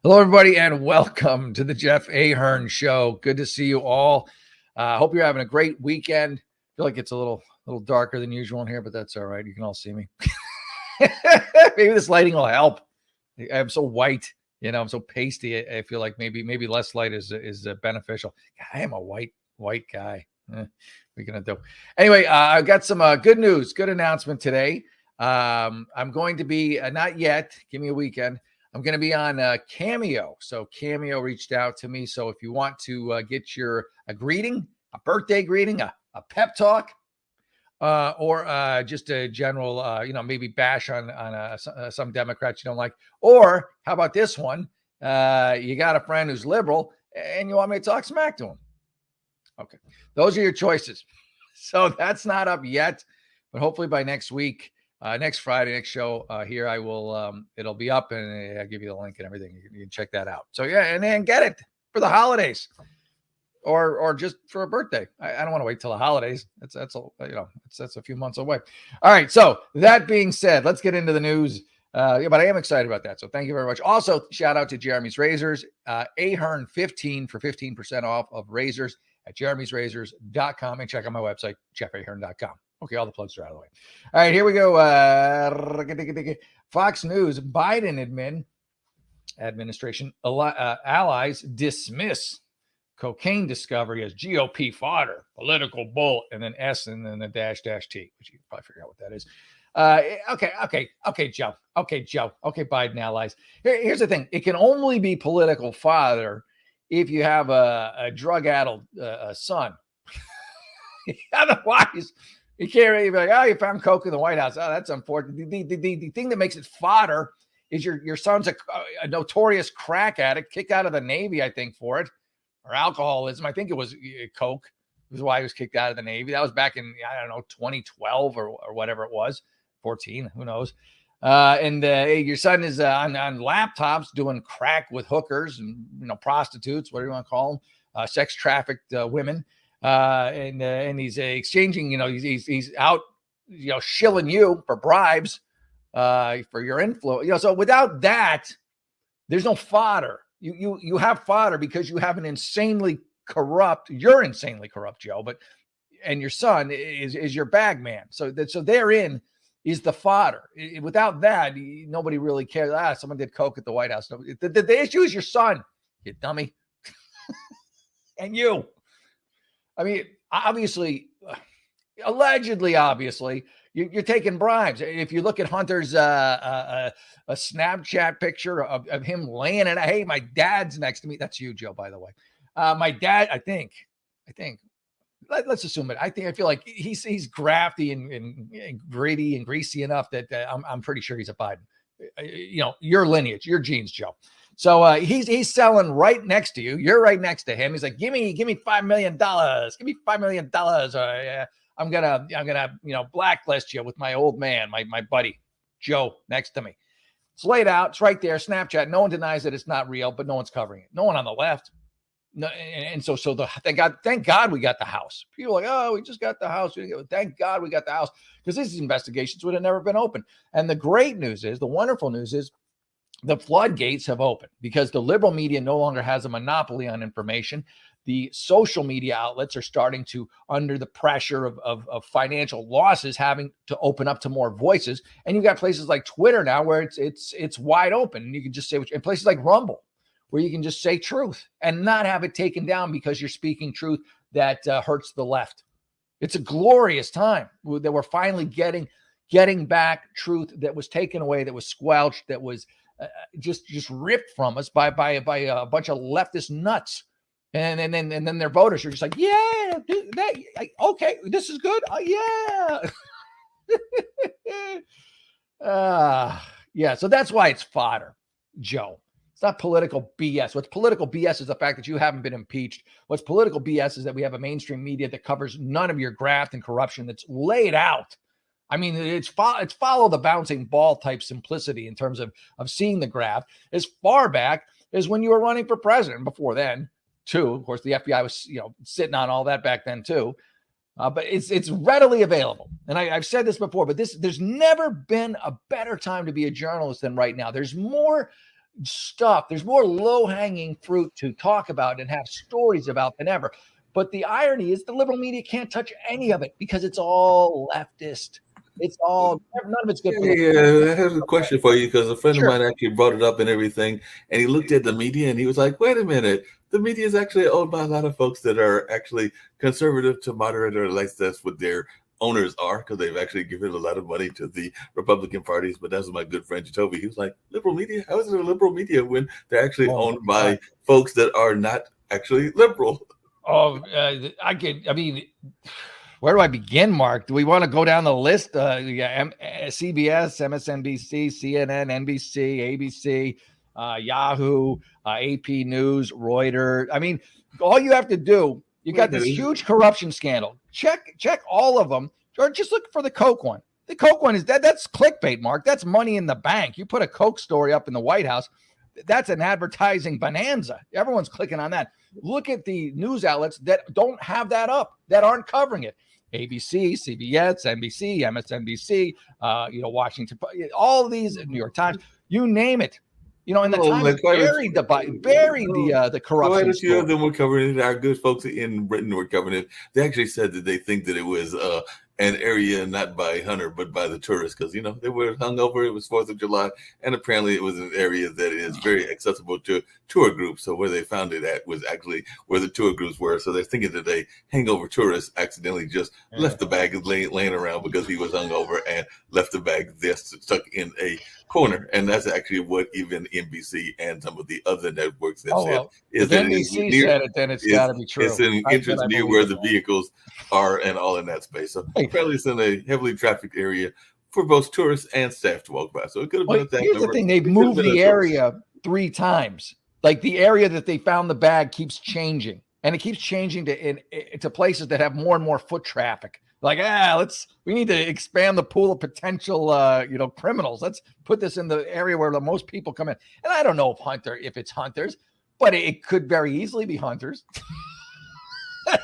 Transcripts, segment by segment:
Hello, everybody, and welcome to the Jeff Ahern Show. Good to see you all. Hope you're having a great weekend. I feel like it's a little darker than usual in here, but that's all right. You can all see me. Maybe this lighting will help. I'm so white, I'm so pasty. I feel like maybe less light is beneficial. I am a white guy. What are you gonna do? Anyway, I've got some good news, good announcement today. I'm going to be not yet. Give me a weekend. I'm going to be on Cameo. So Cameo reached out to me. So if you want to get a greeting, a birthday greeting, a pep talk, or just a general, maybe bash on some Democrats you don't like, or how about this one? You got a friend who's liberal and you want me to talk smack to him. Okay, those are your choices. So that's not up yet, but hopefully by next week. Next Friday, next show here, I will, it'll be up and I'll give you the link and everything. You can check that out. So yeah, and then get it for the holidays or just for a birthday. I don't want to wait till the holidays. That's a few months away. All right. So that being said, let's get into the news. But I am excited about that. So thank you very much. Also, shout out to Jeremy's Razors, Ahern 15 for 15% off of razors at jeremysrazors.com, and check out my website, jeffahern.com. Okay, all the plugs are out of the way. All right, here we go. Fox News, Biden administration allies dismiss cocaine discovery as GOP fodder, political bull, and then S and then the dash T, which you can probably figure out what that is. Okay, Joe. Okay, Biden allies. Here's the thing. It can only be political fodder if you have a drug-addled son. Otherwise, you can't really be like, oh, you found coke in the White House. Oh, that's unfortunate. The thing that makes it fodder is your son's a notorious crack addict, kicked out of the Navy, I think, for it, or alcoholism. I think it was coke. It was why he was kicked out of the Navy. That was back in, 2012 or whatever it was, 14, who knows. And your son is on laptops doing crack with hookers and, prostitutes, whatever you want to call them, sex trafficked women. And he's exchanging, he's out, shilling you for bribes, for your influence, so without that, there's no fodder. You have fodder because you have you're insanely corrupt, Joe, and your son is your bag man. So therein is the fodder. Without that, nobody really cares. Someone did coke at the White House. The issue is your son, you dummy. And you. I mean, obviously, allegedly, you're taking bribes. If you look at Hunter's a Snapchat picture of him laying it, hey, my dad's next to me. That's you, Joe, by the way. My dad, I think. Let's assume it. I feel like he's crafty and gritty and greasy enough that I'm pretty sure he's a Biden. Your lineage, your genes, Joe. So he's selling right next to you. You're right next to him. He's like, give me $5 million. Give me $5 million. I'm gonna blacklist you with my old man, my buddy Joe next to me. It's laid out. It's right there. Snapchat. No one denies that it's not real, but no one's covering it. No one on the left. No, and so thank God we got the House. People are like, oh, we just got the House. Thank God we got the House, because these investigations would have never been open. And the wonderful news is, the floodgates have opened because the liberal media no longer has a monopoly on information. The social media outlets are starting to, under the pressure of financial losses, having to open up to more voices. And you've got places like Twitter now where it's wide open, and you can just say, and places like Rumble, where you can just say truth and not have it taken down because you're speaking truth that hurts the left. It's a glorious time that we're finally getting back truth that was taken away, that was squelched, that was just ripped from us by a bunch of leftist nuts, and then their voters are just like, yeah, okay, this is good, yeah. So that's why it's fodder, Joe. It's not political BS. What's political BS is the fact that you haven't been impeached. What's political BS is that we have a mainstream media that covers none of your graft and corruption, that's laid out. I mean, it's follow the bouncing ball type simplicity in terms of seeing the graft as far back as when you were running for president. Before then, too, of course, the FBI was sitting on all that back then too. But it's readily available, and I've said this before. But there's never been a better time to be a journalist than right now. There's more stuff. There's more low-hanging fruit to talk about and have stories about than ever. But the irony is the liberal media can't touch any of it because it's all leftist. It's all, none of it's good for the Yeah, I have a question for you because a friend of Sure. mine actually brought it up and everything, and he looked at the media and he was like, "Wait a minute, the media is actually owned by a lot of folks that are actually conservative to moderate, or at least that's what their owners are, because they've actually given a lot of money to the Republican parties." But that's my good friend Jacoby. He was like, "Liberal media? How is it a liberal media when they're actually Oh owned my God. by folks that are not actually liberal?" Oh, I mean, where do I begin, Mark? Do we want to go down the list? CBS, MSNBC, CNN, NBC, ABC, Yahoo, AP News, Reuters. I mean, all you have to do, you got this huge corruption scandal. Check all of them, or just look for the Coke one. The Coke one is that's clickbait, Mark. That's money in the bank. You put a Coke story up in the White House, that's an advertising bonanza. Everyone's clicking on that. Look at the news outlets that don't have that up, that aren't covering it. ABC, CBS, NBC, MSNBC, Washington, all of these, New York Times, you name it. And the Times buried the corruption. Quite a few of them were covering it. Our good folks in Britain were covering it. They actually said that they think that it was an area not by Hunter, but by the tourists, because they were hungover. It was 4th of July, and apparently it was an area that is very accessible to tour groups. So where they found it at was actually where the tour groups were. So they're thinking that a hangover tourist accidentally just left the bag laying around because he was hungover and left the bag there stuck in a corner. And that's actually what even NBC and some of the other networks have said. If NBC said it, then it's got to be true. It's an entrance near where the vehicles are and all in that space. So apparently it's in a heavily trafficked area for both tourists and staff to walk by. So it could have been a thing. Here's the thing. They've moved the area 3 times. Like the area that they found the bag keeps changing. And it keeps changing to places that have more and more foot traffic. Like, we need to expand the pool of potential, criminals. Let's put this in the area where the most people come in. And I don't know if it's hunters, but it could very easily be hunters.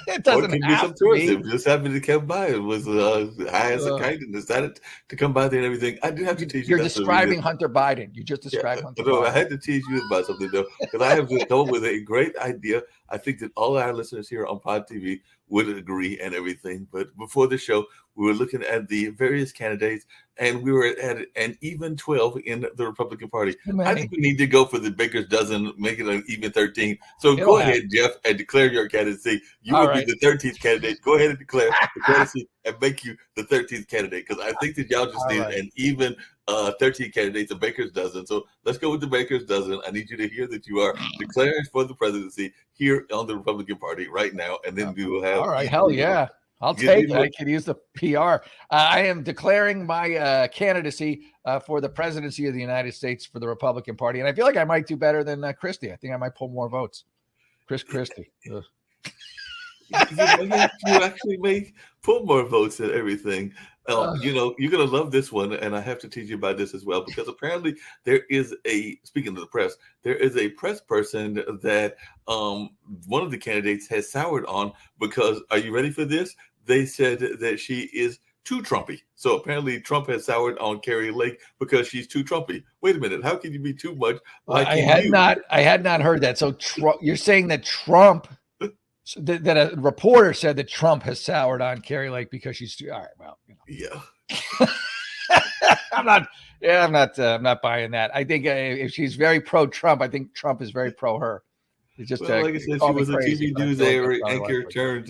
It doesn't have to be. It just happened to come by. It was high as a kite and decided to come by there and everything. I did have to teach you. You're describing Hunter Biden. You just described Hunter Biden. I had to teach you about something, though, because I have just come with a great idea. I think that all our listeners here on Pod TV would agree and everything. But before the show, we were looking at the various candidates, and we were at an even 12 in the Republican Party. I think we need to go for the baker's dozen, make it an even 13. So go ahead, Jeff, and declare your candidacy. You will be the 13th candidate. Go ahead and declare the candidacy and make you the 13th candidate, because I think that y'all just need an even 13 candidates, a baker's dozen. So let's go with the baker's dozen. I need you to hear that you are declaring for the presidency here on the Republican Party right now, and then we will have. All right, hell yeah. I'll take it. I can use the PR. I am declaring my candidacy for the presidency of the United States for the Republican Party. And I feel like I might do better than Christie. I think I might pull more votes. Chris Christie. You actually may pull more votes and everything. You're going to love this one, and I have to teach you about this as well, because apparently there is speaking of the press, there is a press person that one of the candidates has soured on because, are you ready for this? They said that she is too Trumpy. So apparently Trump has soured on Carrie Lake because she's too Trumpy. Wait a minute. How can you be too much like I had not heard that. So you're saying that Trump... that a reporter said that Trump has soured on Carrie Lake because she's too. All right, well, yeah. I'm not buying that. I think if she's very pro-Trump, I think Trump is very pro her. It's just like I said, she was a TV news anchor turned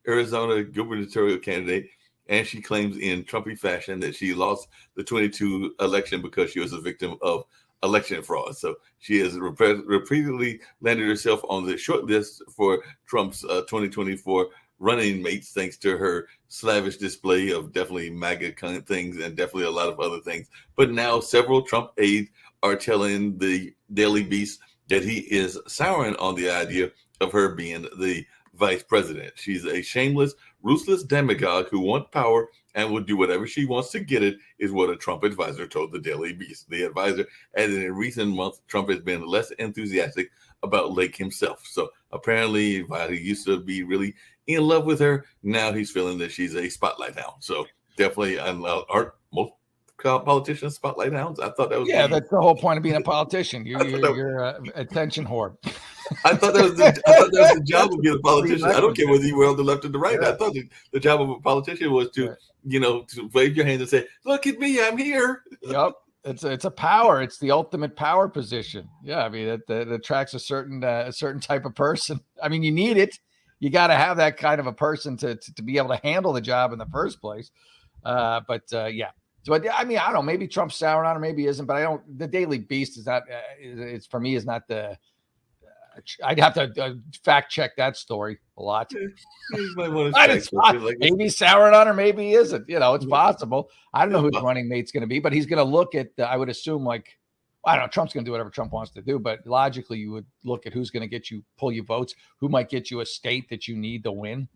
Arizona gubernatorial candidate, and she claims in Trumpy fashion that she lost the 22 election because she was a victim of election fraud. So she has repeatedly landed herself on the short list for Trump's 2024 running mates, thanks to her slavish display of definitely MAGA kind of things and definitely a lot of other things. But now several Trump aides are telling the Daily Beast that he is souring on the idea of her being the vice president. She's a shameless, ruthless demagogue who wants power and will do whatever she wants to get it, is what a Trump advisor told the Daily Beast. The advisor added in recent months, Trump has been less enthusiastic about Lake himself. So apparently, while he used to be really in love with her, now he's feeling that she's a spotlight now. So definitely, most politicians spotlight hounds. I thought that was that's the whole point of being a politician. You're attention whore. I thought that was the job of being a politician. I don't care whether you were on the left or the right. I thought the job of a politician was to to wave your hands and say, "Look at me, I'm here." Yep. It's a power. It's the ultimate power position. Yeah, I mean it attracts a certain type of person. I mean, you need it. You got to have that kind of a person to be able to handle the job in the first place. But yeah. So I mean, I don't know. Maybe Trump's sour on it, maybe he isn't. But I don't. The Daily Beast is not. It's for me is not the. I'd have to fact check that story a lot. Maybe he's souring on her, maybe he isn't. It's possible. I don't know who his running mate's going to be, but he's going to look at. I would assume I don't know. Trump's going to do whatever Trump wants to do, but logically, you would look at who's going to pull you votes, who might get you a state that you need to win.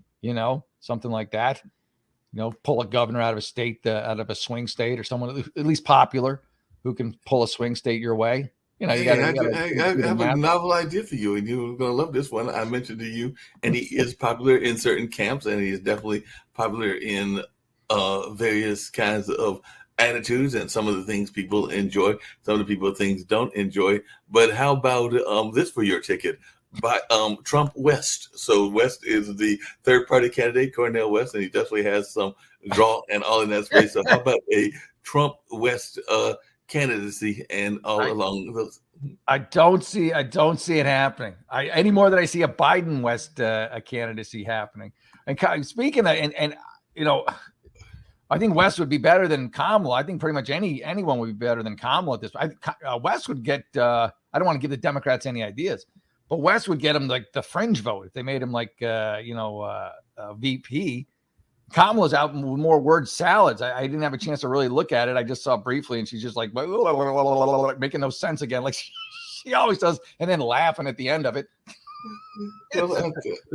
Something like that. Pull a governor out of a state, out of a swing state, or someone at least popular who can pull a swing state your way. I have a novel idea for you, and you're going to love this one. I mentioned to you, and he is popular in certain camps, and he is definitely popular in various kinds of attitudes, and some of the things people enjoy, some of the people things don't enjoy. But how about this for your ticket? By Trump West. So West is the third party candidate, Cornel West, and he definitely has some draw and all in that space. So how about a Trump West candidacy and all along those? I don't see it happening. Any more than I see a Biden West candidacy happening. And speaking of, and I think West would be better than Kamala. I think pretty much anyone would be better than Kamala at this point. West would get. I don't want to give the Democrats any ideas, but West would get him like the fringe vote if they made him like VP. Kamala's out with more word salads. I didn't have a chance to really look at it. I just saw briefly, and she's just like making no sense again, like she always does, and then laughing at the end of it.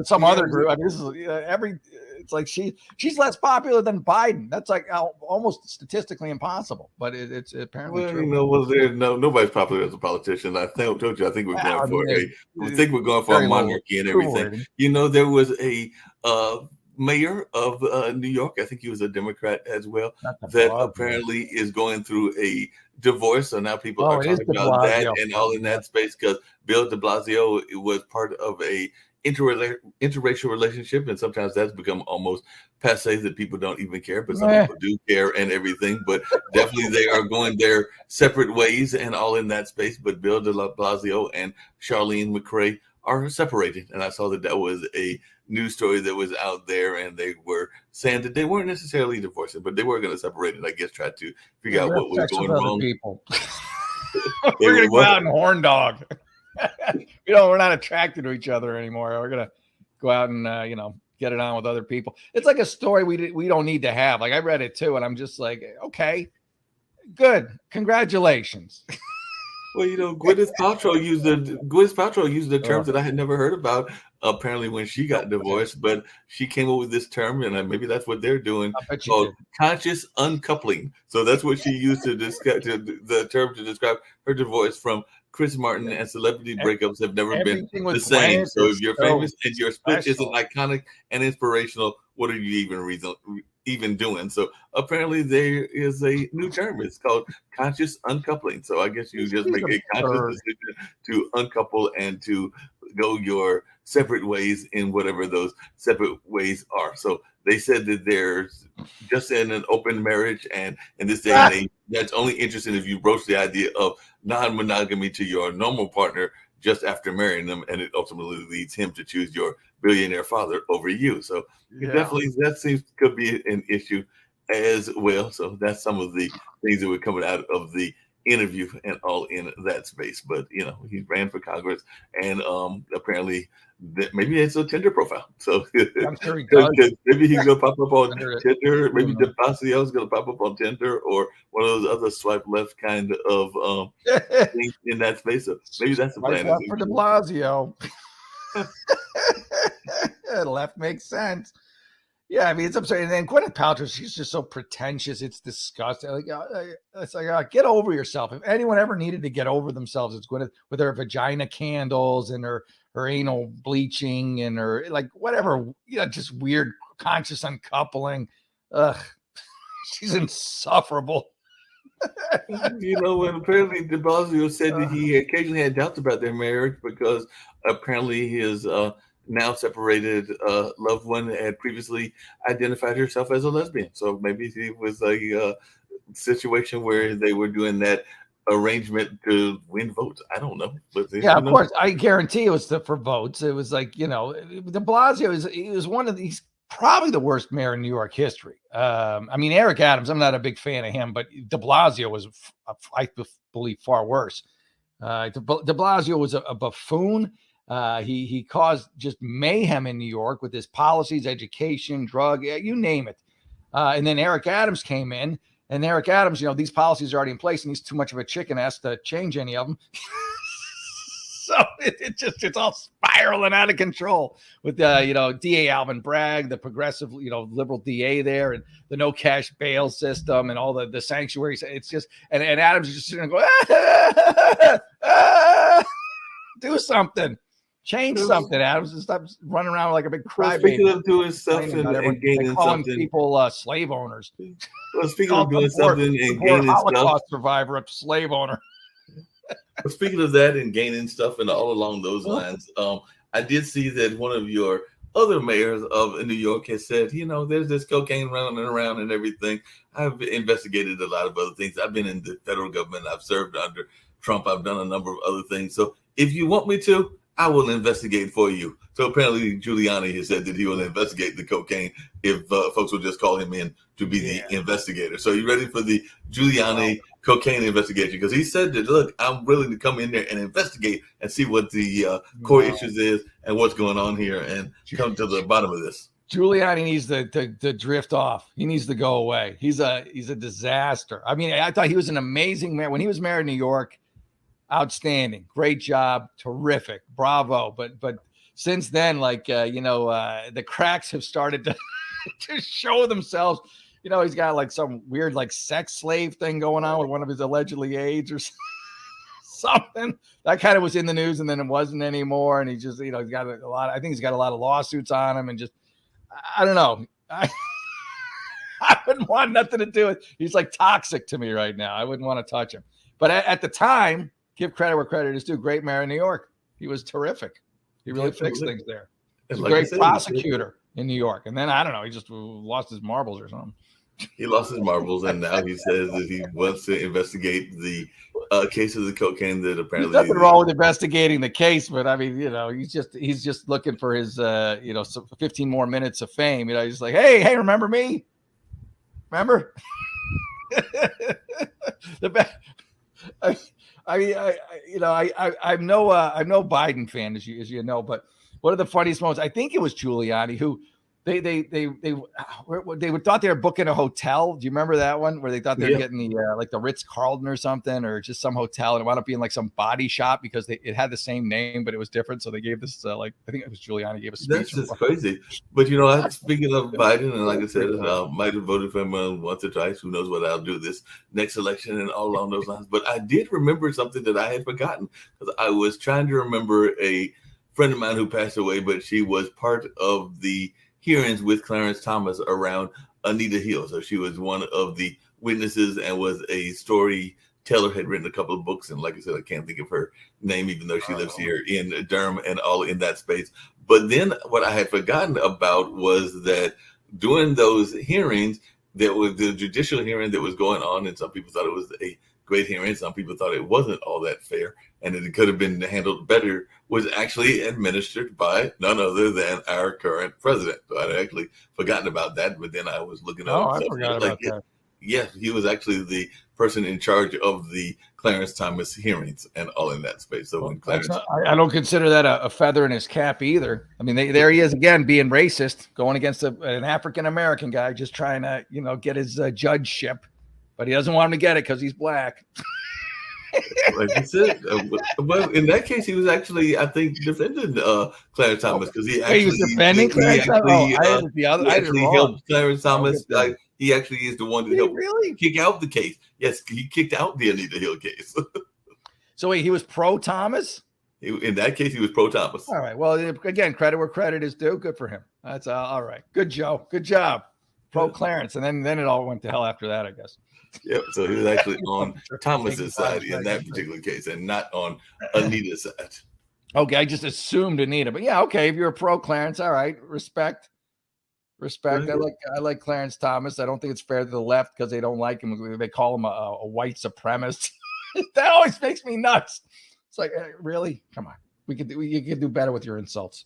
Some other group. I mean, this is it's like she's less popular than Biden. That's like almost statistically impossible, but it's apparently true. Nobody's popular as a politician. I think we're going for a monarchy and everything. There was a mayor of New York, I think he was a Democrat as well, that apparently is going through a divorce. So now people are talking about that and all in that space, because Bill de Blasio was part of a interracial relationship, and sometimes that's become almost passe that people don't even care, but some people do care and everything. But definitely they are going their separate ways and all in that space. But Bill de Blasio and Charlene McRae are separated, and I saw that was a news story that was out there, and they were saying that they weren't necessarily divorcing, but they were going to separate it. I guess try to figure out what was going wrong. People. We're going to go out and horn dog. We're not attracted to each other anymore. We're going to go out and get it on with other people. It's like a story we don't need to have. Like I read it too, and I'm just like, okay, good, congratulations. Well, Gwyneth Paltrow used the terms that I had never heard about. Apparently, when she got divorced, but she came up with this term, and maybe that's what they're doing, called conscious uncoupling. So that's what she used to describe the term to describe her divorce from Chris Martin. And celebrity breakups have never been the same. So if you're famous and your split isn't iconic and inspirational, what are you even doing? So apparently there is a new term. It's called conscious uncoupling. So I guess you just make a conscious decision to uncouple and to go your separate ways in whatever those separate ways are. So they said that there's just in an open marriage, and in this day and age, that's only interesting if you broach the idea of non-monogamy to your normal partner just after marrying them, and it ultimately leads him to choose your billionaire father over you. So definitely that could be an issue as well. So that's some of the things that were coming out of the interview and all in that space. But he ran for Congress, and apparently maybe it's a Tinder profile. So I'm sure he does. Maybe he's gonna pop up on Tinder. Maybe De Blasio's gonna pop up on Tinder, or one of those other swipe left kind of things in that space. So maybe that's the plan. For De Blasio. Left makes sense. Yeah, I mean, it's absurd. And then Gwyneth Paltrow, she's just so pretentious. It's disgusting. It's like, get over yourself. If anyone ever needed to get over themselves, it's Gwyneth, with her vagina candles and her anal bleaching and her, like, whatever, just weird conscious uncoupling. Ugh, she's insufferable. You know, and apparently De Blasio said that he occasionally had doubts about their marriage because apparently his now separated loved one had previously identified herself as a lesbian. So maybe it was a situation where they were doing that arrangement to win votes. I don't know. But yeah, of course. I guarantee it was for votes. It was like, De Blasio he was one of these, probably the worst mayor in New York history. I mean, Eric Adams, I'm not a big fan of him, but de Blasio was, I believe, far worse. De Blasio was a buffoon. He caused just mayhem in New York with his policies, education, drug, you name it. And then Eric Adams came in, and Eric Adams, these policies are already in place, and he's too much of a chicken ass to change any of them. So it's all spiraling out of control with DA Alvin Bragg, the progressive, liberal DA there, and the no cash bail system and all the sanctuaries. It's just, and Adams is just sitting there going, do something. Change something, Adams, and stop running around like a big crybaby. Speaking of doing something and gaining something, people slave owners. Well, speaking of doing something and gaining Holocaust stuff, survivor, a slave owner. Well, speaking of that and gaining stuff and all along those lines, I did see that one of your other mayors of New York has said, there's this cocaine running around and everything. I've investigated a lot of other things. I've been in the federal government. I've served under Trump. I've done a number of other things. So if you want me to, I will investigate for you. So apparently Giuliani has said that he will investigate the cocaine if folks will just call him in to be the investigator. So you ready for the Giuliani cocaine investigation? Because he said that, look, I'm willing to come in there and investigate and see what the core issues is and what's going on here and come to the bottom of this. Giuliani needs to drift off. He needs to go away. He's a disaster. I mean, I thought he was an amazing mayor. When he was mayor of New York, outstanding, great job, terrific, bravo. But since then, the cracks have started to show themselves. He's got like some weird sex slave thing going on with one of his allegedly aides or something. That kind of was in the news and then it wasn't anymore. And he just, he's got a lot. I think he's got a lot of lawsuits on him and just, I don't know. I wouldn't want nothing to do with. He's like toxic to me right now. I wouldn't want to touch him. But at the time, give credit where credit is due. Great mayor in New York. He was terrific. He really fixed things there. He's a great prosecutor in New York. And then, I don't know, he just lost his marbles or something. He lost his marbles, and now he says that he wants to investigate the case of the cocaine that apparently. There's nothing wrong with investigating the case, but I mean, he's just looking for his, 15 more minutes of fame. He's like, hey, remember me? Remember? I'm no Biden fan, as you know, but one of the funniest moments, I think it was Giuliani who they thought they were booking a hotel. Do you remember that one where they thought they were getting the Ritz-Carlton or something, or just some hotel, and it wound up being like some body shop because it had the same name but it was different. So they gave this I think it was Giuliani gave a speech. That's just crazy. But speaking of Biden, and like I said, I might have voted for him once or twice. Who knows what I'll do this next election and all along those lines. But I did remember something that I had forgotten because I was trying to remember a friend of mine who passed away, but she was part of the hearings with Clarence Thomas around Anita Hill. So she was one of the witnesses and was a storyteller, had written a couple of books. And like I said, I can't think of her name, even though she lives here in Durham and all in that space. But then what I had forgotten about was that during those hearings, there was the judicial hearing that was going on. And some people thought it was a great hearing. Some people thought it wasn't all that fair and that it could have been handled better, was actually administered by none other than our current president. So I'd actually forgotten about that, but then I was looking up. I forgot about that. Yes, he was actually the person in charge of the Clarence Thomas hearings and all in that space. So when I don't consider that a feather in his cap either. I mean, there he is again being racist, going against an African-American guy, just trying to, get his judgeship, but he doesn't want him to get it because he's black. Like you said, well, in that case, he was actually, I think, defending Clarence Thomas because he was defending Clarence Thomas. I actually helped Clarence Thomas. He actually is the one that helped kick out the case. Yes, he kicked out the Anita Hill case. So wait, he was pro Thomas? In that case, he was pro Thomas. All right. Well, again, credit where credit is due. Good for him. That's all right. Good, Joe. Good job. Pro Clarence, and then it all went to hell after that, I guess. Yep. So he was actually on Thomas's side in that particular case, and not on Anita's side. Okay, I just assumed Anita, but yeah, okay. If you're a pro Clarence, all right, respect. Right. I like Clarence Thomas. I don't think it's fair to the left because they don't like him. They call him a white supremacist. That always makes me nuts. It's like, really? Come on. You could do better with your insults.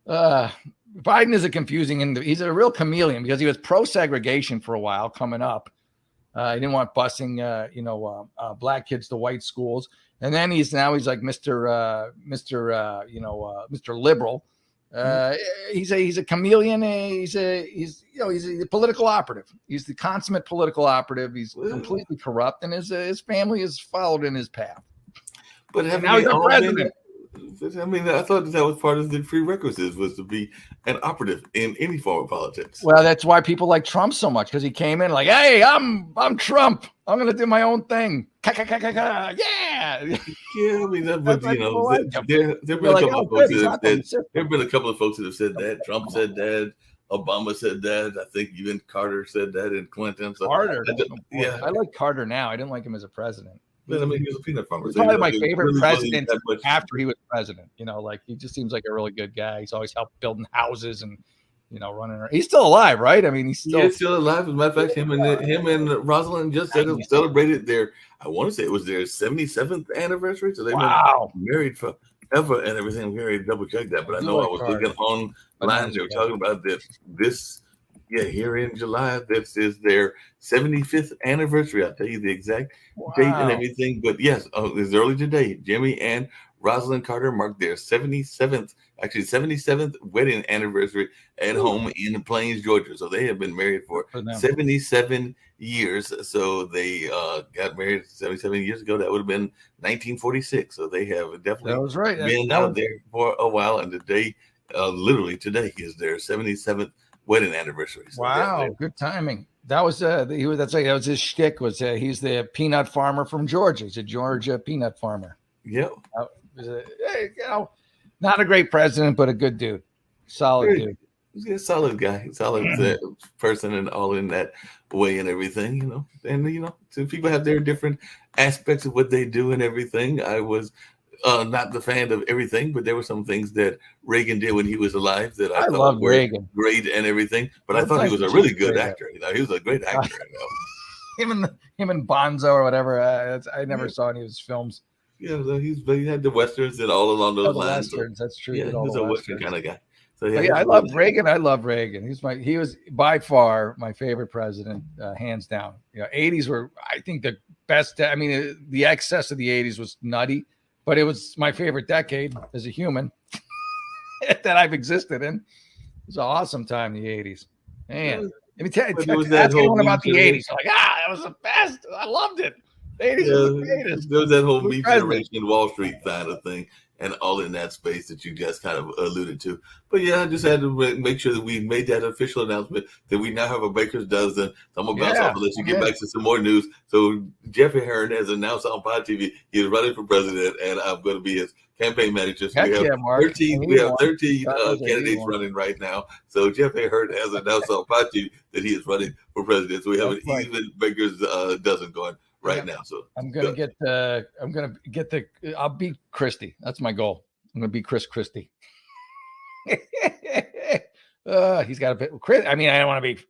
Biden is a confusing, he's a real chameleon because he was pro-segregation for a while coming up. He didn't want busing, black kids to white schools. And then he's like Mr. Liberal. He's a chameleon. He's a political operative. He's the consummate political operative. He's completely corrupt, and his family is followed in his path. But now he's a president. I mean, I thought that was part of the prerequisites was to be an operative in any form of politics. Well, that's why people like Trump so much, because he came in like, "Hey, I'm Trump. I'm going to do my own thing." Yeah. Yeah, I mean, but there have been a couple of folks that have said that. Trump said that. Obama said that. I think even Carter said that, and Clinton. So Carter, I like Carter now. I didn't like him as a president. But I mean, he was a peanut farmer. He's probably my favorite president after he was president. He just seems like a really good guy. He's always helped building houses and running around. He's still alive, right? I mean, he's still alive. As a matter of fact, him and Rosalind just celebrated I want to say it was their 77th anniversary. So they've been married forever and everything. I'm going to double check that, but I know I was looking online. They were talking about this. Yeah, here in July, this is their 75th anniversary. I'll tell you the exact date and everything. But yes, it's early today. Jimmy and Rosalind Carter marked their 77th wedding anniversary at home in Plains, Georgia. So they have been married for 77 years. So they got married 77 years ago. That would have been 1946. So they have definitely been out there for a while. And today, literally today, is their 77th wedding anniversary. So wow, good timing. That was that was his shtick. He's the peanut farmer from Georgia. He's a Georgia peanut farmer. Yep. Not a great president, but a good dude. Solid dude. He's a solid guy, solid person, and all in that way and everything. And so people have their different aspects of what they do and everything. I was not the fan of everything, but there were some things that Reagan did when he was alive that I thought were Reagan great and everything. But I thought he was a really good actor. He was a great actor. Him and Bonzo or whatever. I never saw any of his films. Yeah, he had the westerns and all along those lines. Westerns, that's true. Yeah, he was a western kind of guy. So I love Reagan. I love Reagan. He was by far my favorite president, hands down. 80s were, I think, the best. I mean, the excess of the 80s was nutty. But it was my favorite decade as a human that I've existed in. It was an awesome time in the 80s. Man, let me tell you, that's one about the 80s. Like, that was the best. I loved it. The 80s was the greatest. There was that whole Me Generation Wall Street kind of thing and all in that space that you guys kind of alluded to. But yeah, I just had to make sure that we made that official announcement that we now have a Baker's Dozen. So I'm going to bounce off and let you get back to some more news. So Jeff Ahern has announced on Pod TV he is running for president, and I'm going to be his campaign manager. So we have 13 candidates running right now. So Jeff Ahern has announced on Pod TV that he is running for president. So we have an even Baker's Dozen going right now. So I'll beat Christie. That's my goal. I'm going to beat Chris Christie. He's got a bit. I mean, I don't want to be,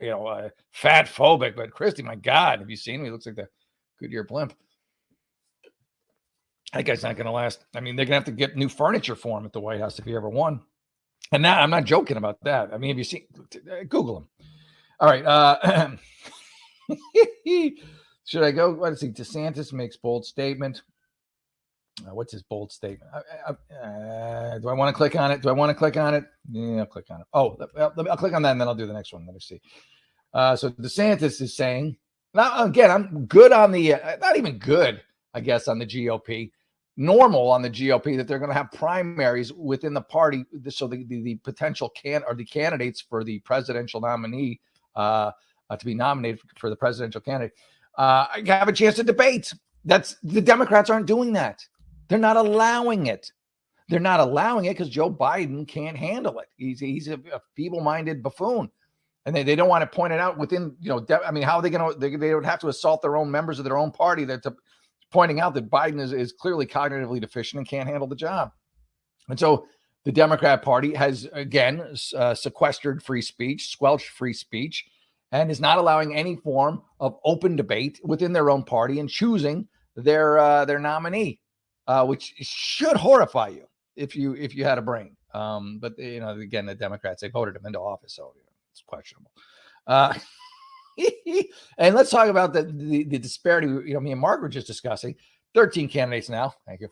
fat phobic, but Christie, my God, have you seen him? He looks like the Goodyear blimp. That guy's not going to last. I mean, they're going to have to get new furniture for him at the White House if he ever won. And now I'm not joking about that. I mean, have you seen? Google him. All right. Should I go? Let's see. DeSantis makes bold statement. What's his bold statement? Do I want to click on it? Yeah, I'll click on it. Oh, I'll click on that and then I'll do the next one. Let me see. So DeSantis is saying, now again, I'm good on the, not even good, I guess, on the GOP, normal on the GOP, that they're going to have primaries within the party. So the potential the candidates for the presidential nominee to be nominated for the presidential candidate have a chance to debate. The Democrats aren't doing that. They're not allowing it. They're not allowing it because Joe Biden can't handle it. He's a feeble-minded buffoon. And they don't want to point it out within, I mean, how are they going to, they would have to assault their own members of their own party that pointing out that Biden is clearly cognitively deficient and can't handle the job. And so the Democrat Party has, again, sequestered free speech, squelched free speech, and is not allowing any form of open debate within their own party and choosing their nominee, which should horrify you if you had a brain. But, again, the Democrats, they voted him into office, so it's questionable. And let's talk about the disparity. Me and Mark were just discussing 13 candidates now. Thank you.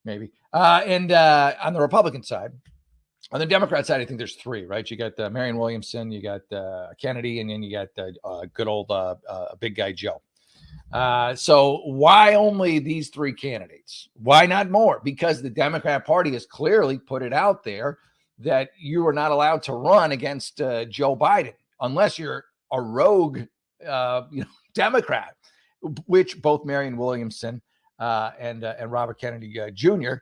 Maybe. And on the Republican side, on the Democrat side, I think there's 3, right? You got Marianne Williamson, you got Kennedy, and then you got good old big guy Joe. So why only these 3 candidates? Why not more? Because the Democrat Party has clearly put it out there that you are not allowed to run against Joe Biden unless you're a rogue, Democrat, which both Marianne Williamson and Robert Kennedy Jr.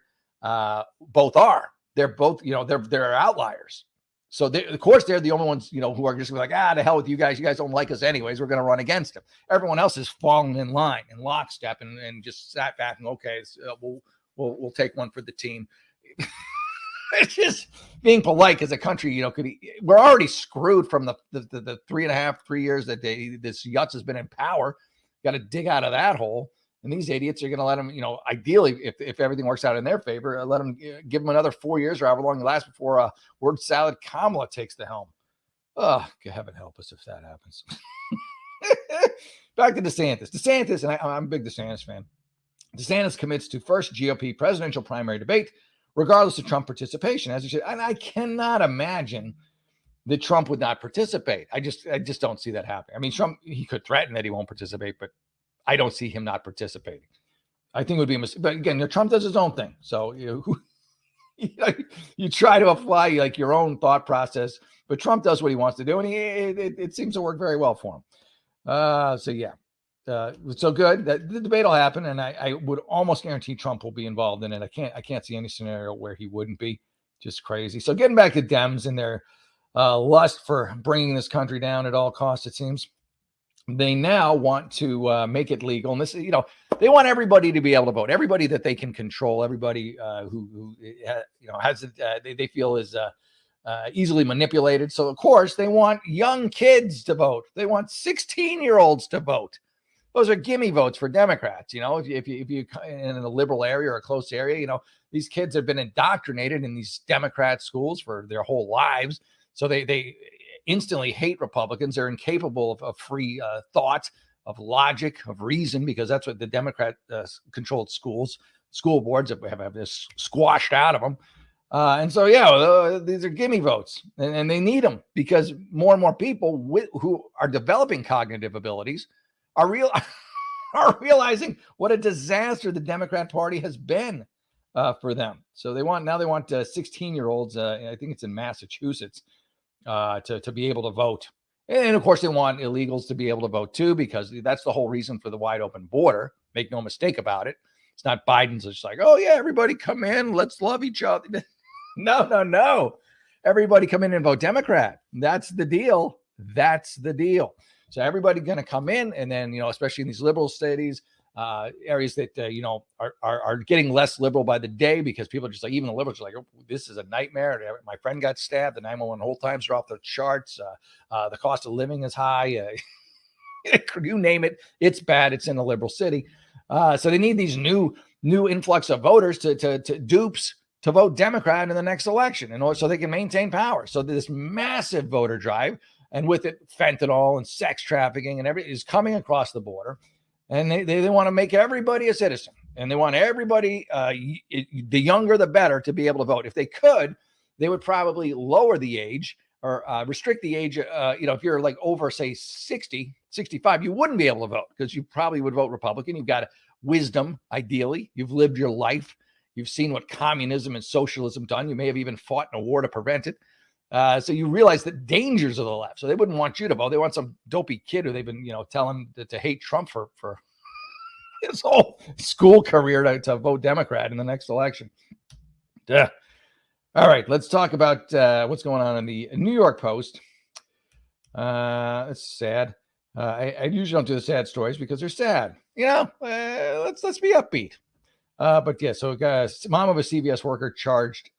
Both are. They're both, they're outliers. So of course they're the only ones, who are just like, the hell with you guys. You guys don't like us anyways. We're going to run against them. Everyone else is falling in line in lockstep and just sat back and okay, we'll take one for the team. It's just being polite as a country, we're already screwed from the 3 years that this Yutz has been in power. Got to dig out of that hole. And these idiots are going to let them, ideally, if everything works out in their favor, let them give them another 4 years or however long it lasts before word salad Kamala takes the helm. Oh, heaven help us if that happens. Back to DeSantis. DeSantis, and I'm a big DeSantis fan. DeSantis commits to first GOP presidential primary debate, regardless of Trump participation, as you said. And I cannot imagine that Trump would not participate. I just don't see that happening. I mean, Trump, he could threaten that he won't participate, but I don't see him not participating. I think it would be a mistake. But again, Trump does his own thing. So you try to apply your own thought process, but Trump does what he wants to do, and it seems to work very well for him. So good that the debate will happen, and I would almost guarantee Trump will be involved in it. I can't see any scenario where he wouldn't be. Just crazy. So getting back to Dems and their lust for bringing this country down at all costs, it seems. They now want to make it legal. And this, they want everybody to be able to vote, everybody that they can control, everybody who has it, they feel is easily manipulated. So, of course, they want young kids to vote. They want 16-year-olds to vote. Those are gimme votes for Democrats. If you in a liberal area or a close area, these kids have been indoctrinated in these Democrat schools for their whole lives. So they instantly hate Republicans. They're incapable of free thought, of logic, of reason, because that's what the Democrat-controlled school boards have this squashed out of them. And so, these are gimme votes, and they need them because more and more people who are developing cognitive abilities are realizing what a disaster the Democrat Party has been for them. So they want 16-year-olds. I think it's in Massachusetts. To be able to vote. And of course, they want illegals to be able to vote too, because that's the whole reason for the wide open border. Make no mistake about it. It's not Biden's just like, oh yeah, everybody come in, let's love each other. No. Everybody come in and vote Democrat. That's the deal. So everybody going to come in, and then, especially in these liberal cities, areas that, are getting less liberal by the day because people are just like, even the liberals are like, oh, this is a nightmare. My friend got stabbed. The 911 hold times are off the charts. The cost of living is high. You name it. It's bad. It's in a liberal city. So they need these new influx of voters to dupes to vote Democrat in the next election in order so they can maintain power. So this massive voter drive, and with it, fentanyl and sex trafficking and everything is coming across the border. And they want to make everybody a citizen, and they want everybody, the younger, the better, to be able to vote. If they could, they would probably lower the age or restrict the age. If you're like over, say, 60, 65, you wouldn't be able to vote because you probably would vote Republican. You've got wisdom, ideally. You've lived your life. You've seen what communism and socialism done. You may have even fought in a war to prevent it. So you realize the dangers of the left. So they wouldn't want you to vote. They want some dopey kid who they've been, telling to hate Trump for his whole school career to vote Democrat in the next election. Duh. All right, let's talk about what's going on in the New York Post. It's sad. I usually don't do the sad stories because they're sad. Let's be upbeat. But yeah, so mom of a CVS worker charged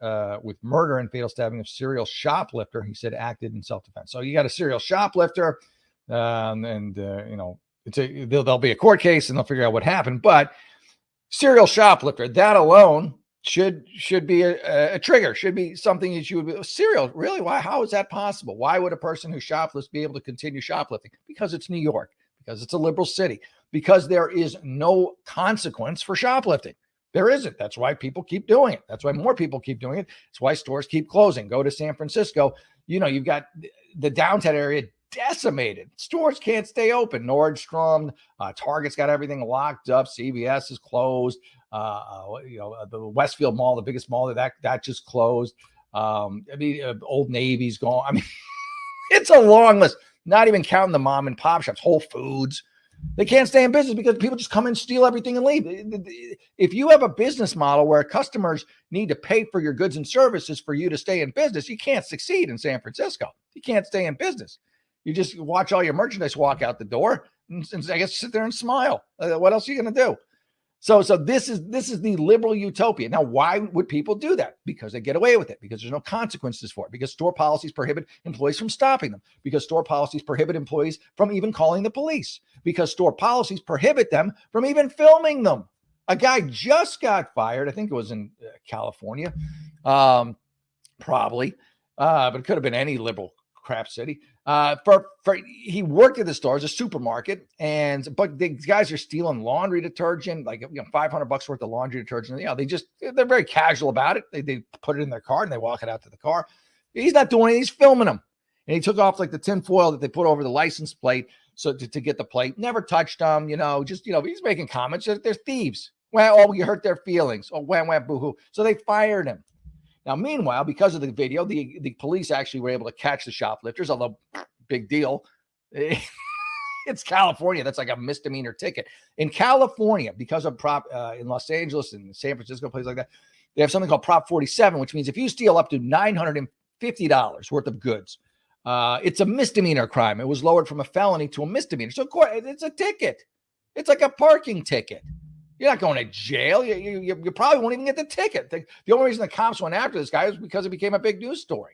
with murder and fatal stabbing of serial shoplifter. He said acted in self-defense. So you got a serial shoplifter, there'll be a court case and they'll figure out what happened. But serial shoplifter, that alone should be a trigger. Should be something that you would be serial. Really? Why? How is that possible? Why would a person who shoplifts be able to continue shoplifting? Because it's New York. Because it's a liberal city. Because there is no consequence for shoplifting. There isn't. That's why people keep doing it. That's why more people keep doing it. It's why stores keep closing. Go to San Francisco. You've got the downtown area decimated. Stores can't stay open. Nordstrom, Target's got everything locked up. CVS is closed. The Westfield Mall, the biggest mall, that just closed. Old Navy's gone. I mean, it's a long list. Not even counting the mom and pop shops, Whole Foods. They can't stay in business because people just come and steal everything and leave. If you have a business model where customers need to pay for your goods and services for you to stay in business, you can't succeed in San Francisco. You can't stay in business. You just watch all your merchandise walk out the door and I guess sit there and smile. What else are you going to do? So this is the liberal utopia. Now, why would people do that? Because they get away with it, because there's no consequences for it, because store policies prohibit employees from stopping them, because store policies prohibit employees from even calling the police, because store policies prohibit them from even filming them. A guy just got fired. I think it was in California, probably, but it could have been any liberal crap city. He worked at the store as a supermarket, but the guys are stealing laundry detergent, like $500 worth of laundry detergent. They're very casual about it. They put it in their car and they walk it out to the car. He's not doing it. He's filming them, and he took off like the tin foil that they put over the license plate so to get the plate. Never touched them. He's making comments that they're thieves. Well, you hurt their feelings. Oh, wham, boo-hoo. So they fired him. Now, meanwhile, because of the video, the police actually were able to catch the shoplifters, although big deal. It's California. That's like a misdemeanor ticket. In California, because of in Los Angeles and San Francisco, places like that, they have something called Prop 47, which means if you steal up to $950 worth of goods, it's a misdemeanor crime. It was lowered from a felony to a misdemeanor. So, of course, it's a ticket. It's like a parking ticket. You're not going to jail. You probably won't even get the ticket. The only reason the cops went after this guy was because it became a big news story.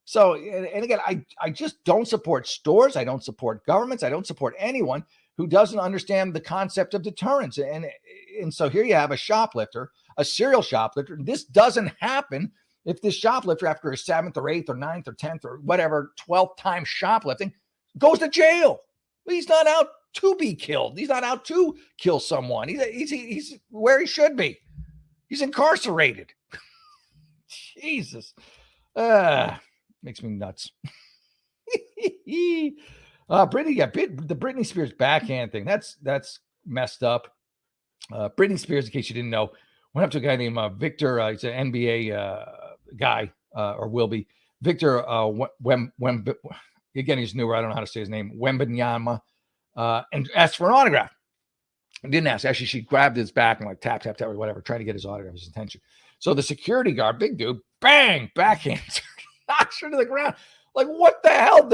So, and again, I just don't support stores. I don't support governments. I don't support anyone who doesn't understand the concept of deterrence. And so here you have a shoplifter, a serial shoplifter. This doesn't happen if this shoplifter, after his 7th or 8th or 9th or 10th or whatever, 12th time shoplifting, goes to jail. He's not out to be killed. He's not out to kill someone. He's where he should be. He's incarcerated. Jesus. Makes me nuts. The Britney Spears backhand thing. That's messed up. Britney Spears, in case you didn't know, went up to a guy named Victor. He's an NBA guy, or will be. Victor again, he's newer. I don't know how to say his name. Wembanyama. And asked for an autograph. I didn't ask. Actually, she grabbed his back and tap, or whatever, trying to get his autograph, his attention. So the security guard, big dude, bang, backhand, knocks her to the ground. Like, what the hell?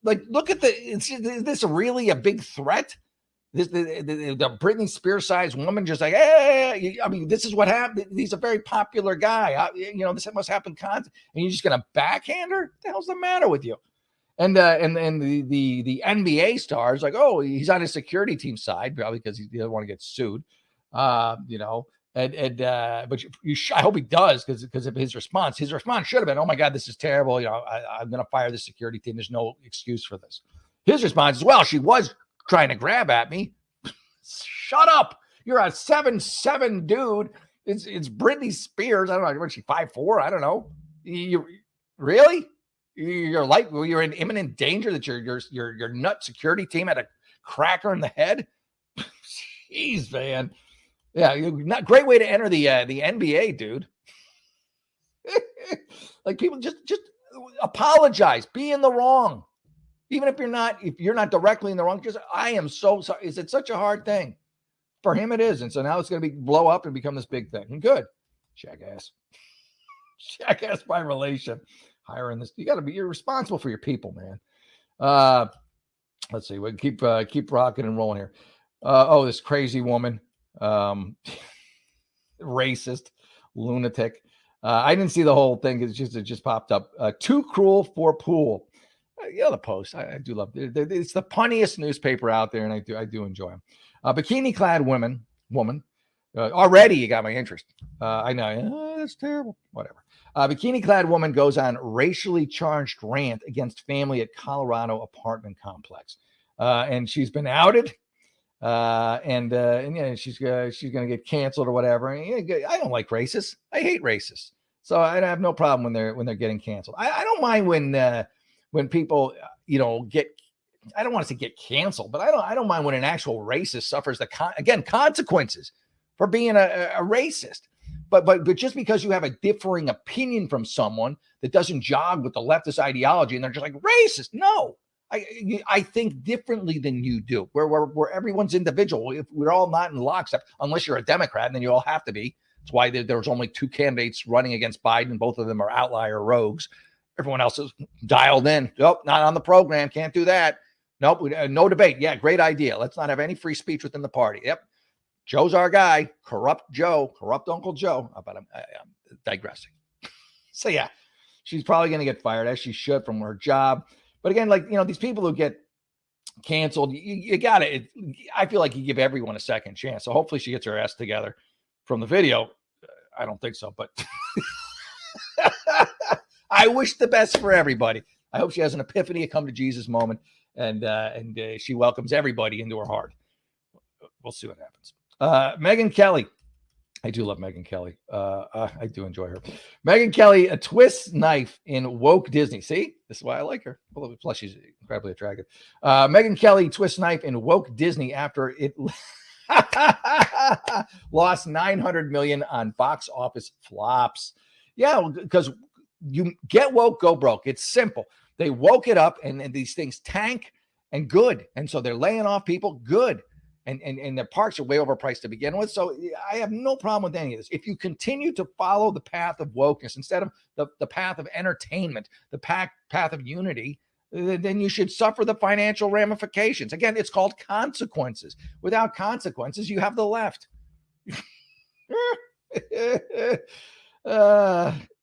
Look at is this really a big threat? The Britney Spears sized woman just like, hey, I mean, this is what happened. He's a very popular guy. This must happen constantly. And you're just going to backhand her? What the hell's the matter with you? And the NBA stars like, oh, he's on his security team side, probably because he doesn't want to get sued, but I hope he does because of his response. His response should have been, oh my God, this is terrible. I'm going to fire the security team. There's no excuse for this. His response is, well, she was trying to grab at me. Shut up. You're a 7'7" dude. It's Britney Spears. I don't know. Was she 5'4"? I don't know. You really? You're in imminent danger that your nut security team had a cracker in the head. Jeez, man. Yeah, not great way to enter the NBA, dude. Like, people just apologize. Be in the wrong, even if you're not directly in the wrong. Just, I am so sorry. Is it such a hard thing? For him, it is, and so now it's going to blow up and become this big thing. And good, jackass by relation. Hiring this, you're responsible for your people, man. Let's see. We keep rocking and rolling here. This crazy woman, racist, lunatic. I didn't see the whole thing. It just popped up. Too cruel for pool. The Post. I do love it. It's the punniest newspaper out there, and I do enjoy them. Bikini clad woman. Already you got my interest. I know that's terrible. Whatever. Bikini clad woman goes on racially charged rant against family at Colorado apartment complex, and she's been outed. And she's going to get canceled or whatever. I don't like racists. I hate racists. So I have no problem when they're getting canceled. I don't mind when people get. I don't want to say get canceled, but I don't mind when an actual racist suffers the consequences for being a racist. But just because you have a differing opinion from someone that doesn't jog with the leftist ideology and they're just like racist, no. I think differently than you do. Where everyone's individual. If we're all not in lockstep, unless you're a Democrat, and then you all have to be. That's why there's only 2 candidates running against Biden. Both of them are outlier rogues. Everyone else is dialed in. Nope, not on the program. Can't do that. Nope, no debate. Yeah, great idea. Let's not have any free speech within the party. Yep, Joe's our guy. Corrupt Joe. Corrupt Uncle Joe. But I'm digressing. So yeah, she's probably going to get fired, as she should, from her job. But again, these people who get canceled, you got it. I feel like you give everyone a second chance. So hopefully she gets her ass together. From the video, I don't think so, but I wish the best for everybody. I hope she has an epiphany, a come to Jesus moment, and she welcomes everybody into her heart. We'll see what happens. Megyn Kelly. I do love Megyn Kelly. I do enjoy her. Megyn Kelly, a twist knife in woke Disney. See, this is why I like her. Plus, she's incredibly attractive. Megyn Kelly, twist knife in woke Disney after it lost $900 million on box office flops. Yeah, because you get woke, go broke. It's simple. They woke it up, and these things tank and good, and so they're laying off people. Good. And the parks are way overpriced to begin with. So I have no problem with any of this. If you continue to follow the path of wokeness instead of the path of entertainment, the path of unity, then you should suffer the financial ramifications. Again, it's called consequences. Without consequences, you have the left.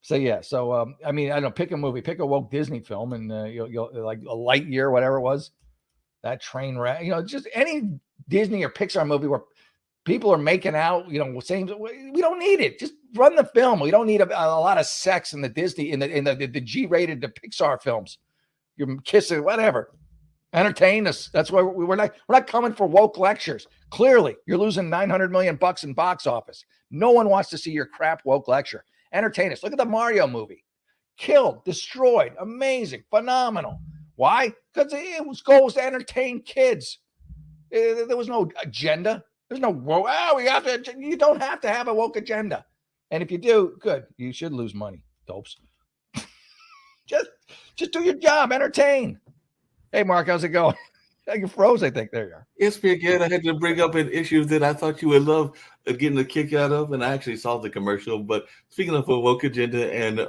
So yeah. So I don't know. Pick a movie. Pick a woke Disney film, and you'll like a Lightyear, whatever it was. That train wreck. Just any Disney or Pixar movie where people are making out, saying we don't need it. Just run the film. We don't need a lot of sex in the Disney in the G-rated the Pixar films. You're kissing, whatever. Entertain us. That's why we're not coming for woke lectures. Clearly, you're losing $900 million in box office. No one wants to see your crap woke lecture. Entertain us. Look at the Mario movie. Killed, destroyed, amazing, phenomenal. Why? Because it was goals to entertain kids. There was no agenda. There's no woke. You don't have to have a woke agenda. And if you do, good. You should lose money, dopes. just do your job. Entertain. Hey, Mark, how's it going? You froze, I think. There you are. Yes, again, I had to bring up an issue that I thought you would love getting a kick out of, and I actually saw the commercial. But speaking of a woke agenda and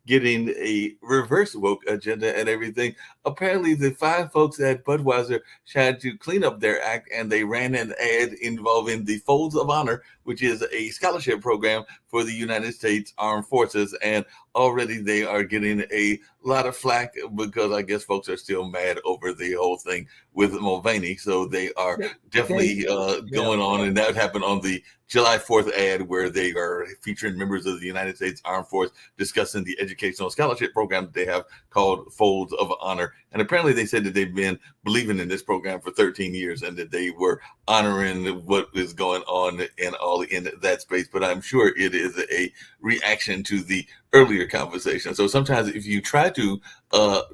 getting a reverse woke agenda and everything, apparently the 5 folks at Budweiser tried to clean up their act, and they ran an ad involving the Folds of Honor, which is a scholarship program for the United States Armed Forces. And already they are getting a lot of flack because I guess folks are still mad over the whole thing with Mulvaney. So they are definitely going on. And that happened on the July 4th ad where they are featuring members of the United States Armed Force discussing the educational scholarship program that they have called Folds of Honor. And apparently they said that they've been believing in this program for 13 years and that they were honoring what is going on and all in that space. But I'm sure it is a reaction to the earlier conversation. So sometimes if you try to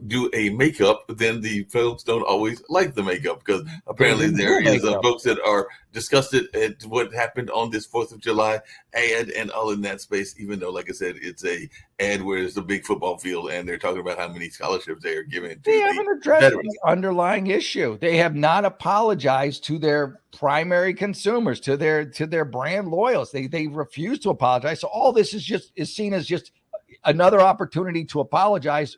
do a makeup, then the folks don't always like the makeup because apparently there is folks that are disgusted at what happened on this 4th of July ad and all in that space, even though, like I said, it's a ad where it's a big football field and they're talking about how many scholarships they are giving to they haven't addressed the underlying issue. They have not apologized to their primary consumers, to their brand loyals. They refuse to apologize. So all this is seen as just another opportunity to apologize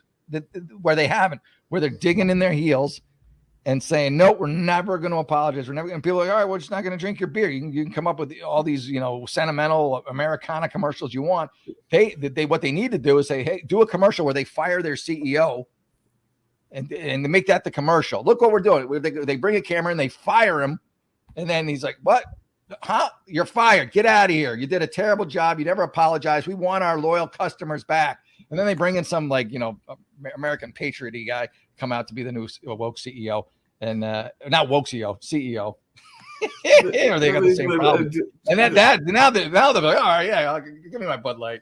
where they haven't. where they're digging in their heels and saying, no, we're never going to apologize. We're never going to. People are like, all right, we're just not going to drink your beer. You can come up with all these, sentimental Americana commercials you want. They what they need to do is say, hey, do a commercial where they fire their CEO and make that the commercial. Look what we're doing. They bring a camera and they fire him. And then he's like, what? Huh? You're fired. Get out of here. You did a terrible job. You never apologized. We want our loyal customers back. And then they bring in some American patriot-y guy come out to be the new woke CEO. And not woke CEO. Or they got the same problem. And then now they're like, all right, yeah, give me my Bud Light.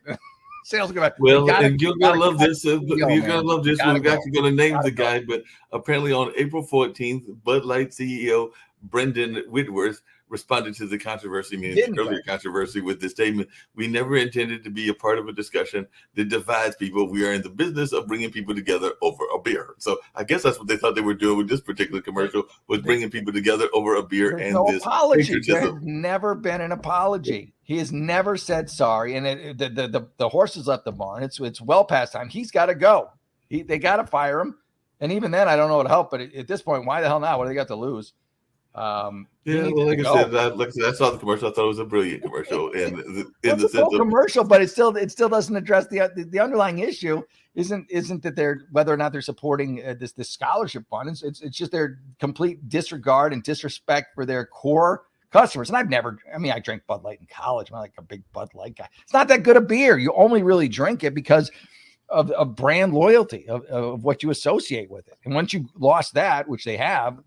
Sales go back. Well, and you're gonna love this. You're gonna love this. We're actually gonna name the guy, but apparently on April 14th, Bud Light CEO Brendan Whitworth responded to the earlier controversy with the statement, "We never intended to be a part of a discussion that divides people. We are in the business of bringing people together over a beer." So I guess that's what they thought they were doing with this particular commercial, was bringing people together over a beer. There's and no this apology. There's never been an apology. He has never said sorry, and the horse has left the barn. It's well past time. He's got to go. They got to fire him, and even then, I don't know what help. But at this point, why the hell not? What do they got to lose? Like I said, I saw the commercial. I thought it was a brilliant commercial. In the sense of commercial, but it still doesn't address the underlying issue. Isn't that they're whether or not they're supporting this scholarship fund? It's just their complete disregard and disrespect for their core customers. And I drank Bud Light in college. I'm like a big Bud Light guy. It's not that good a beer. You only really drink it because of brand loyalty, of what you associate with it. And once you lost that, which they have,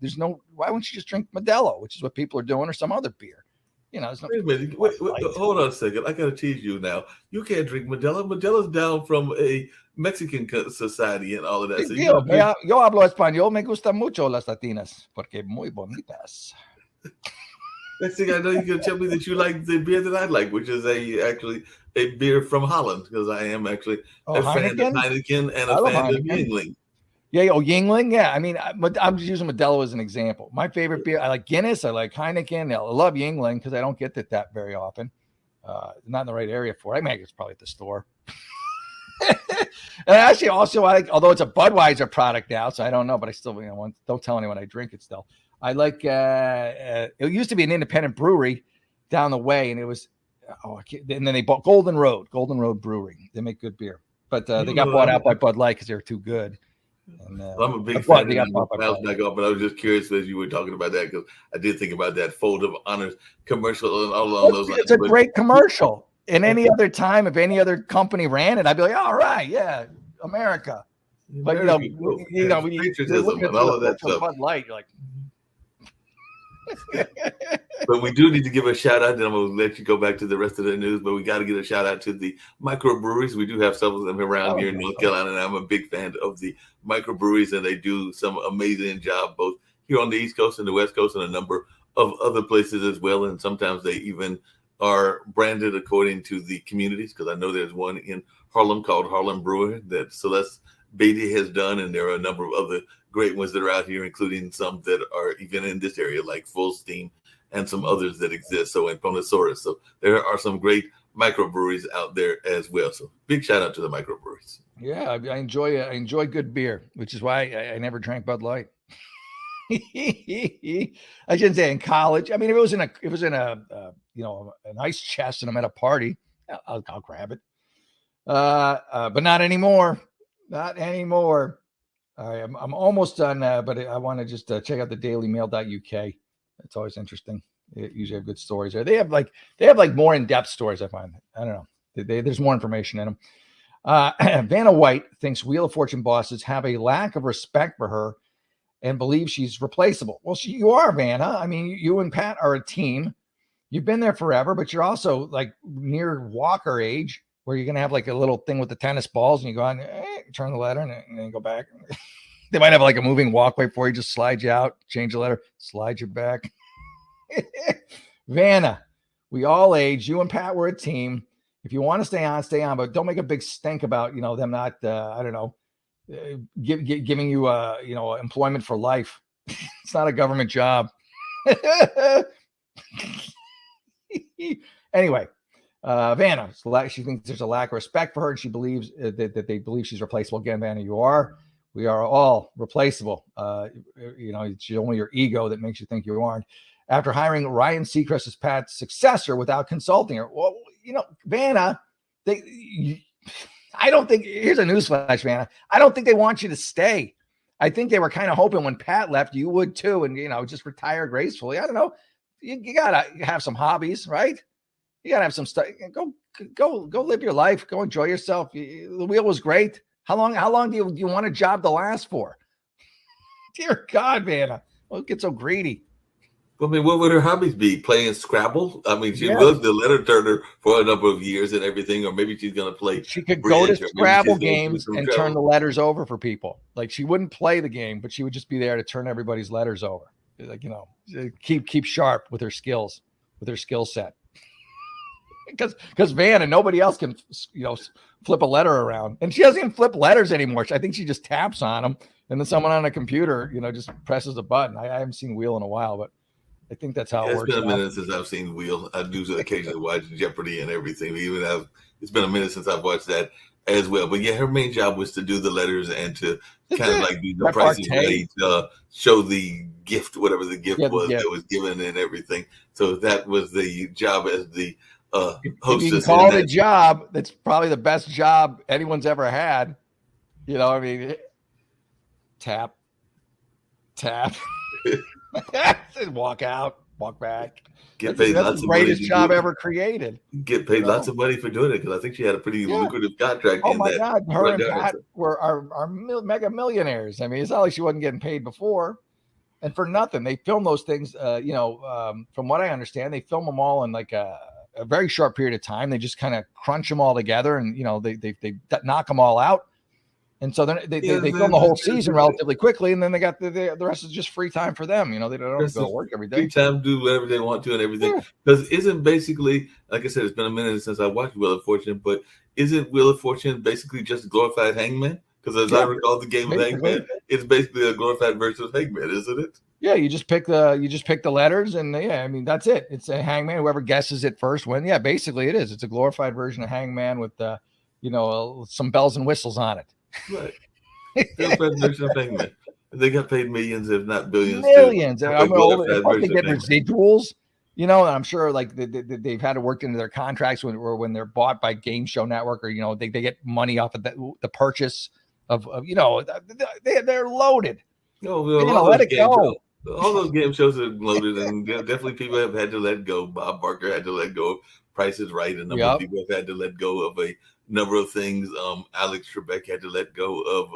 why wouldn't you just drink Modelo, which is what people are doing, or some other beer? There's no. Wait a minute. Wait, hold on a second. I got to tease you now. You can't drink Modelo. Modelo's down from a Mexican society and all of that. So yo hablo español. Me gustan mucho las latinas porque muy bonitas. Next thing I know, you're going to tell me that you like the beer that I like, which is actually a beer from Holland, because I am actually a fan of Heineken and a fan of Yuengling. Yeah, Yuengling. Yeah, I'm just using Modelo as an example. My favorite beer, I like Guinness, I like Heineken. I love Yuengling because I don't get that very often. Not in the right area for it. I mean, it's probably at the store. And actually, also, although it's a Budweiser product now, so I don't know, but I still don't tell anyone I drink it still. I like it used to be an independent brewery down the way, and it was and then they bought Golden Road Brewery. They make good beer, but they got bought out by Bud Light because they were too good. And, I'm a big fan. But I was just curious as you were talking about that, because I did think about that Fold of Honors commercial and all along those lines. It's a great commercial. In any other time, if any other company ran it, I'd be like, all right, yeah, America. But patriotism and all of that stuff. Bud Light, you're like. But we do need to give a shout out, and I'm going to let you go back to the rest of the news, but we got to give a shout out to the microbreweries. We do have several of them around here in North Carolina, and I'm a big fan of the microbreweries, and they do some amazing job both here on the East Coast and the West Coast and a number of other places as well. And sometimes they even are branded according to the communities, because I know there's one in Harlem called Harlem Brewer that Celeste Beatty has done, and there are a number of other great ones that are out here, including some that are even in this area, like Full Steam and some others that exist. So, and Ponosaurus. So there are some great microbreweries out there as well. So big shout out to the microbreweries. Yeah, I enjoy good beer, which is why I never drank Bud Light. I shouldn't say in college. I mean, if it was in a nice chest and I'm at a party, I'll grab it. But not anymore. Not anymore. All right, I'm almost done, but I want to just check out the dailymail.uk. It's always interesting. They usually have good stories there. They have like more in-depth stories, I find. I don't know. There's more information in them. Vanna White thinks Wheel of Fortune bosses have a lack of respect for her and believes she's replaceable. Well, you are, Vanna. I mean, you and Pat are a team. You've been there forever, but you're also like near Walker age, where you're going to have like a little thing with the tennis balls, and you go on, turn the letter, and then go back. They might have like a moving walkway for you, just slide you out, change the letter, slide you back. Vanna, we all age. You and Pat were a team. If you want to stay on, but don't make a big stink about, them not, giving you, employment for life. It's not a government job. Anyway, Vanna, she thinks there's a lack of respect for her, and she believes that they believe she's replaceable. Again, Vanna, you are. We are all replaceable. It's only your ego that makes you think you aren't. After hiring Ryan Seacrest as Pat's successor without consulting her. Well, Vanna, I don't think, here's a newsflash, Vanna. I don't think they want you to stay. I think they were kind of hoping when Pat left, you would too, and just retire gracefully. I don't know. You gotta have some hobbies, right? You gotta have some stuff. Go live your life. Go enjoy yourself. The wheel was great. How long do you want a job to last for? Dear God, Vanna, don't get so greedy. I mean, what would her hobbies be? Playing Scrabble? I mean, she was the letter turner for a number of years and everything, or maybe she's going to play. She could go to Scrabble games and turn the letters over for people. Like, she wouldn't play the game, but she would just be there to turn everybody's letters over. Like, keep sharp with her skills, with her skill set. Because Vanna, nobody else can, flip a letter around. And she doesn't even flip letters anymore. I think she just taps on them, and then someone on a computer, just presses a button. I haven't seen Wheel in a while, but I think that's how it works. It's been a minute since I've seen Wheel. I do occasionally watch Jeopardy and everything. It's been a minute since I've watched that as well. But yeah, her main job was to do the letters and to kind of like do the prices right, show the gift, whatever the gift was that was given and everything. So that was the job as the hostess. If you can call it a job, that's probably the best job anyone's ever had. Tap. Walk out, walk back. Get paid lots of money. Greatest job ever created. Get paid lots of money for doing it, because I think she had a pretty lucrative contract. Oh my God, her and Pat are mega millionaires. I mean, it's not like she wasn't getting paid before, and for nothing. They film those things. From what I understand, they film them all in like a very short period of time. They just kind of crunch them all together, and they knock them all out. And so then they film the whole season relatively quickly, and then they got the rest is just free time for them. They don't go to work every day. Free time, do whatever they want to and everything. Because isn't basically, like I said, it's been a minute since I watched Wheel of Fortune, but isn't Wheel of Fortune basically just a glorified Hangman? Because as I recall the game of Hangman, it's basically a glorified version of Hangman, isn't it? Yeah, you just pick the letters, and that's it. It's a Hangman. Whoever guesses it first wins. Yeah, basically it is. It's a glorified version of Hangman with some bells and whistles on it. Right. They got paid millions, if not billions. Millions. They get residuals. And I'm sure like they've had to work into their contracts when they're bought by Game Show Network, or they get money off of the purchase of they're loaded. Let it go. All those game shows are loaded, and definitely people have had to let go. Bob Barker had to let go of Price is Right, and a number of people have had to let go of a number of things. Alex Trebek had to let go of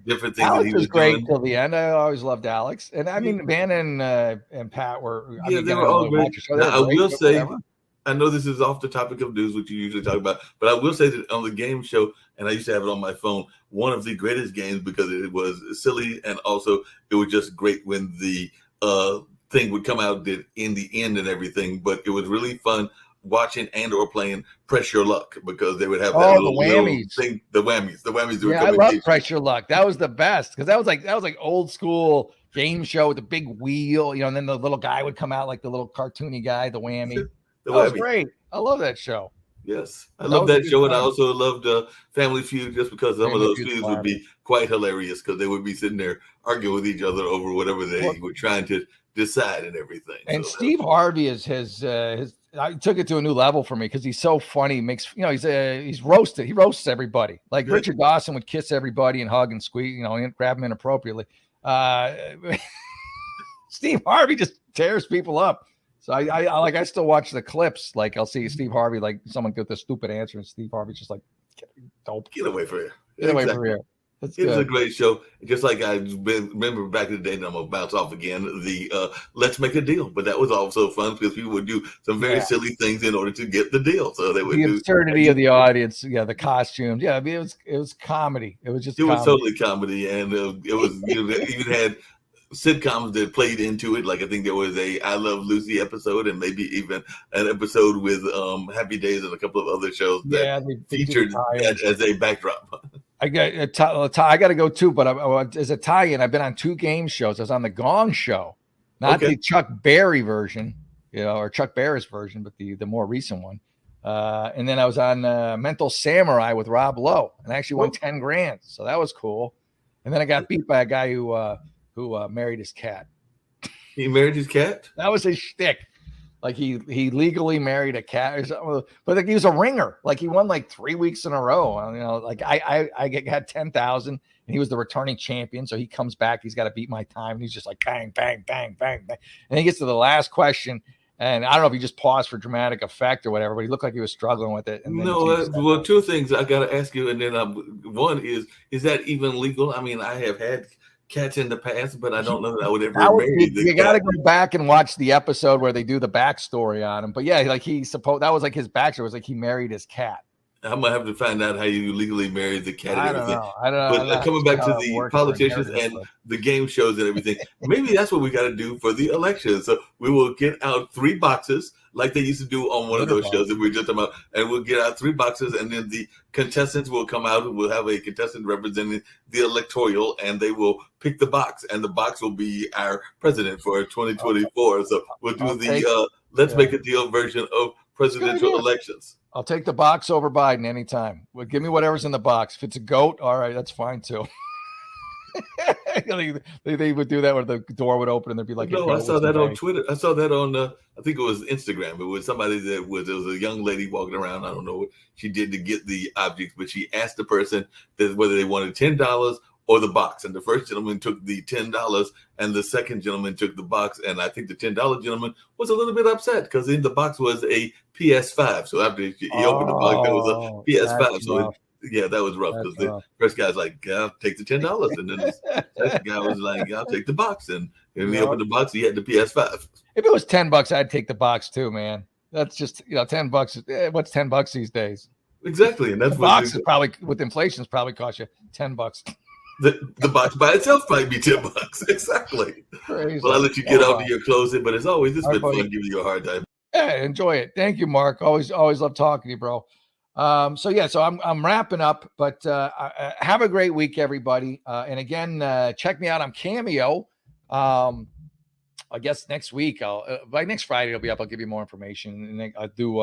different things. Alex was great till the end. I always loved Alex, and I mean Vanna and Pat were. They were all great. I will say, I know this is off the topic of news, which you usually talk about, but I will say that on the game show, and I used to have it on my phone, one of the greatest games, because it was silly, and also it was just great when the thing would come out in the end and everything. But it was really fun watching and or playing Press Your Luck, because they would have that the whammies thing. The whammies. I love Press Your Luck. That was the best, because that was like old school game show with the big wheel, and then the little guy would come out, like the little cartoony guy, the whammy. That was great. I love that show. Yes, I love that show, and I also loved Family Feud, just because some of those feuds would be quite hilarious, because they would be sitting there arguing with each other over whatever they were trying to decide and everything. And Steve Harvey is his. I took it to a new level for me, because he's so funny. He makes he's roasted. He roasts everybody. Like Richard Dawson would kiss everybody and hug and squeeze, and grab them inappropriately. Steve Harvey just tears people up. So I still watch the clips. Like I'll see Steve Harvey, like someone get the stupid answer, and Steve Harvey's just like, get away from here. Get away from here. It was a great show. Just like I remember back in the day, and I'm going to bounce off again, the Let's Make a Deal. But that was also fun, because people would do some very silly things in order to get the deal. So they would the absurdity of the audience. Yeah, the costumes. Yeah, I mean, it was comedy. It was just was totally comedy. And it was, even had sitcoms that played into it. Like I think there was a I Love Lucy episode, and maybe even an episode with Happy Days and a couple of other shows that featured that as a backdrop. I got to go too, but as a tie-in, I've been on 2 game shows. I was on the Gong Show, not the Chuck Berry version, or Chuck Barris version, but the more recent one. And then I was on Mental Samurai with Rob Lowe, and I actually won $10,000. So that was cool. And then I got beat by a guy who married his cat. He married his cat? That was his shtick. Like he legally married a cat or something, but like he was a ringer. Like he won like 3 weeks in a row. You know, like I got 10,000 and he was the returning champion. So he comes back, he's got to beat my time. And he's just like bang, bang, bang, bang, bang. And he gets to the last question. And I don't know if he just paused for dramatic effect or whatever, but he looked like he was struggling with it. And well, two things I got to ask you. And then one is that even legal? I mean, I have had cats in the past, but I don't know that I would ever marry the cat. You got to go back and watch the episode where they do the backstory on him. But yeah, like that was like his backstory was like he married his cat. I'm gonna have to find out how you legally married the cat. I don't know. But coming back to the politicians and the game shows and everything, maybe that's what we got to do for the election. So we will get out 3 boxes like they used to do on one of those shows that we were just talking about, and we'll get out 3 boxes, and then the contestants will come out and we'll have a contestant representing the electoral, and they will pick the box, and the box will be our president for 2024. So we'll do let's make a deal version of presidential elections. I'll take the box over Biden anytime. Well, give me whatever's in the box. If it's a goat, all right, that's fine too. they would do that where the door would open and there'd be like. No, I saw that on Twitter. I saw that on I think it was Instagram. It was somebody there was a young lady walking around. I don't know what she did to get the object, but she asked the person that whether they wanted $10 or the box. And the first gentleman took the $10 and the second gentleman took the box. And I think the $10 gentleman was a little bit upset because in the box was a PS5. So after he opened the box, there was a PS5. So that was rough because the first guy's like, I'll take the $10. And then the second guy was like, I'll take the box. And when he opened the box, he had the PS5. If it was $10, I'd take the box too, man. That's just, $10. What's $10 these days? Exactly. And that's the box is probably with inflation probably cost you $10. The box by itself might be $10. Exactly. Crazy. Well, I'll let you get on to your closing, but as always, it's been fun giving you a hard time. Yeah, enjoy it. Thank you, Mark. Always love talking to you, bro. So I'm wrapping up, but have a great week, everybody. And again, check me out on Cameo. I guess next week by next Friday it'll be up. I'll give you more information, and then I'll do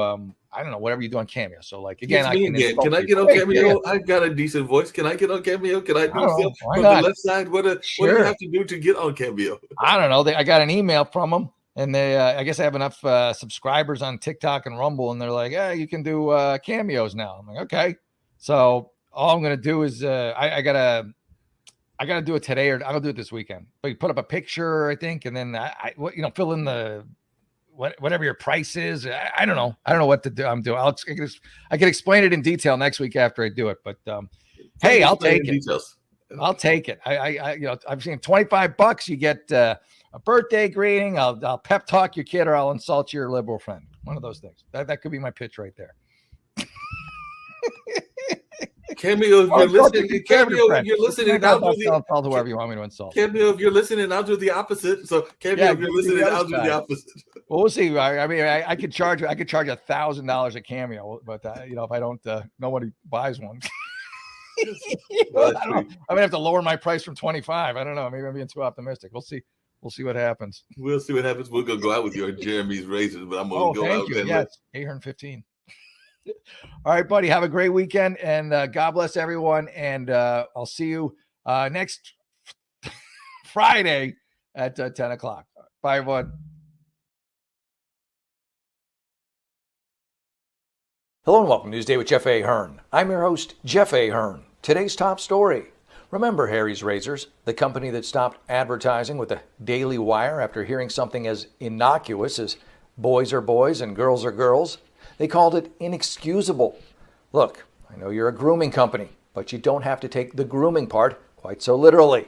I don't know, whatever you do on Cameo. So like again, can I get on Cameo? I got a decent voice. Can I get on Cameo? Can I do stuff from the left side? What do you have to do to get on Cameo? I don't know. I got an email from them, and they I guess I have enough subscribers on TikTok and Rumble, and they're like, yeah, you can do cameos now. I'm like, okay. So all I'm gonna do is I gotta do it today, or I'll do it this weekend. But you put up a picture, I think, and then I fill in the whatever your price is. I don't know. I don't know what to do. I'm doing. I can explain it in detail next week after I do it. But hey, I'll take it. I'll take it. I've seen $25. You get a birthday greeting. I'll pep talk your kid, or I'll insult your liberal friend. One of those things. That could be my pitch right there. Cameo, if you're listening, I'll insult whoever you want me to insult. Cameo, if you're listening, I'll do the opposite. So Cameo, if you're listening, I'll do the opposite. Well, we'll see. I mean, I could charge $1,000 a Cameo, but if I don't, nobody buys one. I'm gonna have to lower my price from 25. I don't know. Maybe I'm being too optimistic. We'll see. We'll see what happens. We'll see what happens. We're gonna go out with your Jeremy's razors, but I'm gonna go out. Yes, Ahern 15. All right, buddy. Have a great weekend, and God bless everyone. And I'll see you next Friday at 10 o'clock. Bye, everyone. Hello and welcome to Newsday with Jeff Ahern. I'm your host, Jeff Ahern. Today's top story. Remember Harry's Razors, the company that stopped advertising with the Daily Wire after hearing something as innocuous as boys are boys and girls are girls? They called it inexcusable. Look, I know you're a grooming company, but you don't have to take the grooming part quite so literally.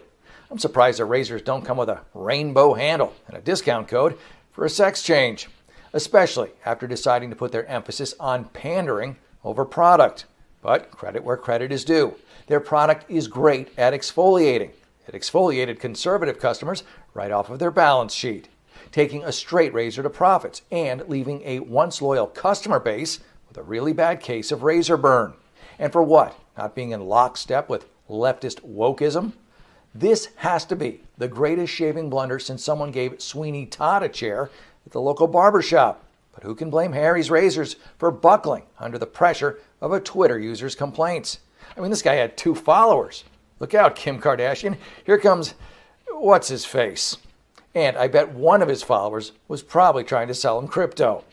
I'm surprised that razors don't come with a rainbow handle and a discount code for a sex change, especially after deciding to put their emphasis on pandering over product. But credit where credit is due. Their product is great at exfoliating. It exfoliated conservative customers right off of their balance sheet, taking a straight razor to profits and leaving a once loyal customer base with a really bad case of razor burn. And for what? Not being in lockstep with leftist wokeism? This has to be the greatest shaving blunder since someone gave Sweeney Todd a chair at the local barbershop. But who can blame Harry's Razors for buckling under the pressure of a Twitter user's complaints? I mean, this guy had 2 followers. Look out, Kim Kardashian. Here comes what's his face. And I bet one of his followers was probably trying to sell him crypto.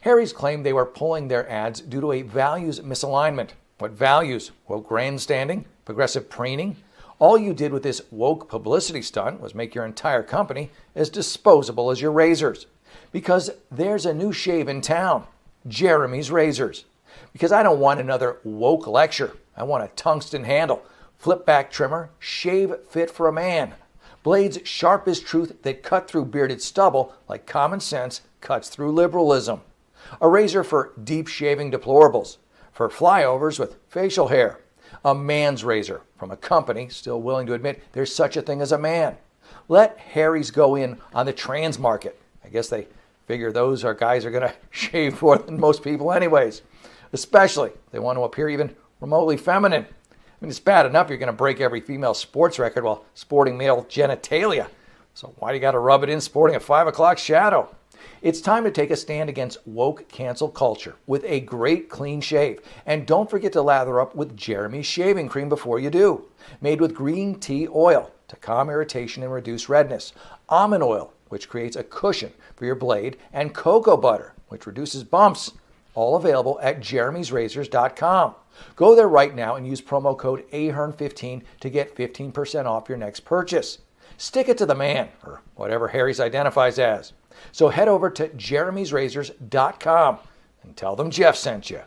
Harry's claimed they were pulling their ads due to a values misalignment. What values? Woke grandstanding? Progressive preening? All you did with this woke publicity stunt was make your entire company as disposable as your razors. Because there's a new shave in town, Jeremy's Razors. Because I don't want another woke lecture. I want a tungsten handle, flip back trimmer, shave fit for a man. Blades sharp as truth that cut through bearded stubble like common sense cuts through liberalism. A razor for deep shaving deplorables, for flyovers with facial hair. A man's razor from a company still willing to admit there's such a thing as a man. Let Harry's go in on the trans market. I guess they figure those guys are going to shave more than most people anyways. Especially if they want to appear even remotely feminine. I mean, it's bad enough you're going to break every female sports record while sporting male genitalia. So why do you got to rub it in sporting a 5 o'clock shadow? It's time to take a stand against woke cancel culture with a great clean shave. And don't forget to lather up with Jeremy's shaving cream before you do. Made with green tea oil to calm irritation and reduce redness. Almond oil, which creates a cushion for your blade. And cocoa butter, which reduces bumps. All available at jeremy'srazors.com. Go there right now and use promo code Ahern15 to get 15% off your next purchase. Stick it to the man, or whatever Harry's identifies as. So head over to jeremy'srazors.com and tell them Jeff sent you.